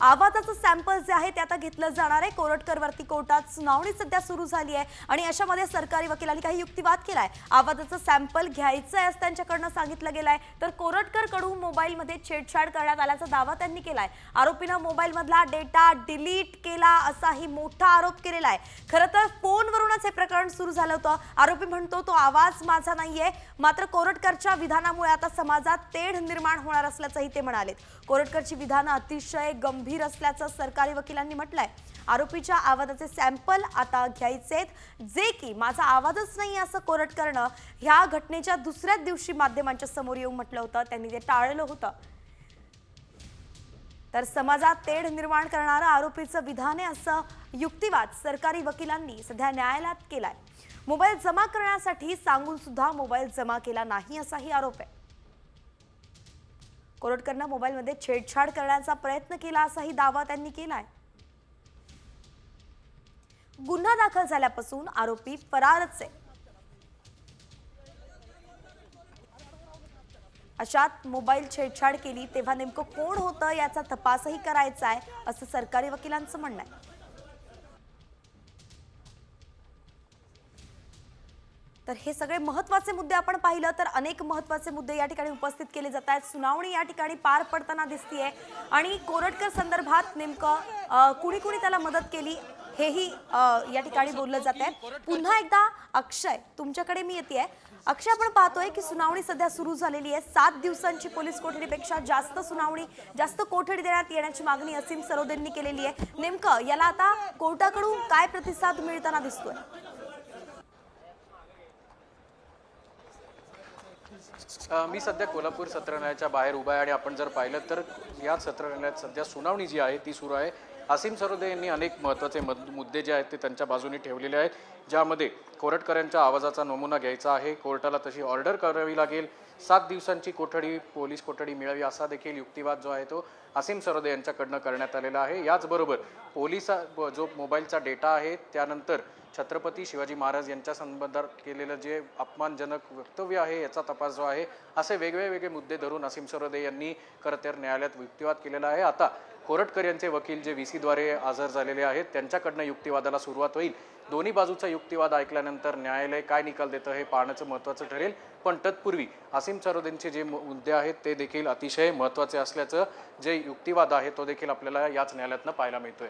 आवाजाचं सॅम्पल जे आहे ते आता घेतलं जाणार आहे। कोरटकरवरती कोर्टात सुनावणी सध्या सुरू झाली आहे आणि अशामध्ये सरकारी वकिलांनी काही युक्तिवाद केलाय। आवाजाचं सॅम्पल घ्यायचं आहे असं त्यांच्याकडनं सांगितलं गेलंय, तर कोरटकरकडून मोबाईलमध्ये छेडछाड करण्यात आल्याचा दावा त्यांनी केलाय। आरोपीनं मोबाईलमधला डेटा डिलीट केला असाही मोठा आरोप केलेला आहे। खरं तर फोनवरूनच हे प्रकरण सुरू झालं होतं। आरोपी म्हणतो तो आवाज माझा नाहीये, मात्र कोरटकरच्या विधानामुळे आता समाजात तेढ निर्माण होणार असल्याचंही ते म्हणाले। कोरटकरची विधानं अतिशय गंभीर असल्याचं सरकारी वकिलांनी म्हटलंय। आरोपीच्या आवाजाचे सॅम्पल आता घ्यायचेत, जे की माझा आवाजच नाही असं कोरटकरनं ह्या घटनेच्या दुसऱ्याच दिवशी माध्यमांच्या समोर येऊन म्हटलं होतं। त्यांनी ते टाळलं होतं। तर समाजात तेढ निर्माण करणारं आरोपीचं विधान आहे असं युक्तिवाद सरकारी वकिलांनी सध्या न्यायालयात केलाय। मोबाईल जमा करण्यासाठी सांगून सुद्धा मोबाईल जमा केला नाही असाही आरोप आहे। कोरटकरनं मोबाईलमध्ये छेडछाड करण्याचा प्रयत्न केला असाही दावा त्यांनी केलाय। गुन्हा दाखल झाल्यापासून आरोपी फरारच आहे। अशात मोबाईल छेडछाड केली तेव्हा नेमकं कोण होतं याचा तपासही करायचा आहे असं सरकारी वकिलांचं म्हणणं आहे। तर हे सगळे महत्त्वाचे मुद्दे आपण पाहिलं तर अनेक महत्त्वाचे मुद्दे या ठिकाणी उपस्थित केले जात आहेत। सुनावणी या ठिकाणी पार पडताना दिसतेय आणि कोरटकर संदर्भात नेमकं कुणी कुणी त्याला मदत केली हेही या ठिकाणी बोललं जात आहे। पुन्हा एकदा अक्षय तुमच्याकडे मी येतेय। अक्षय, आपण पाहतोय की सुनावणी सध्या सुरू झालेली आहे। 7 दिवसांची पोलीस कोठडीपेक्षा जास्त सुनावणी, जास्त कोठडी देण्यात येण्याची मागणी असीम सरोदेंनी केलेली आहे। नेमकं याला आता कोर्टाकडून काय प्रतिसाद मिळताना दिसतोय? मी सध्या कोल्हापूर सत्र न्यायालयाच्या बाहेर उभा आहे आणि आपण जर पाहिलं तर या सत्र न्यायालयात सध्या सुनावणी जी आहे ती सुरू आहे। असीम सरोदे यांनी अनेक महत्त्वाचे मुद्दे जे आहेत ते त्यांच्या बाजूने ठेवलेले आहेत, ज्यामध्ये कोरटकरांच्या आवाजाचा नमुना घ्यायचा आहे, कोर्टाला तशी ऑर्डर करावी लागेल, 7 दिवसांची कोठडी पोलीस कोठडी मिळावी असा देखील युक्तिवाद जो आहे तो असीम सरोदे यांच्याकडनं करण्यात आलेला आहे। याचबरोबर जो मोबाईलचा डेटा आहे त्यानंतर छत्रपती शिवाजी महाराज यांच्या संबंधात केलेलं जे अपमानजनक वक्तव्य आहे याचा तपास जो आहे, असे वेगवेगळे मुद्दे धरून असीम सरोदे यांनी खरं तर न्यायालयात युक्तिवाद केलेला आहे। आता कोरटकर यांचे वकील जे VC द्वारे हजर झालेले आहेत त्यांच्याकडनं युक्तिवादाला सुरुवात होईल। दोन्ही बाजूचा युक्तिवाद ऐकल्यानंतर न्यायालय काय निकाल देतं हे पाहण्याचं महत्त्वाचं ठरेल। पण तत्पूर्वी असीम सरोदेंचे जे मुद्दे आहेत ते देखील अतिशय महत्त्वाचे असल्याचं जे युक्तिवाद आहे तो देखील आपल्याला याच न्यायालयातनं पाहायला मिळतोय।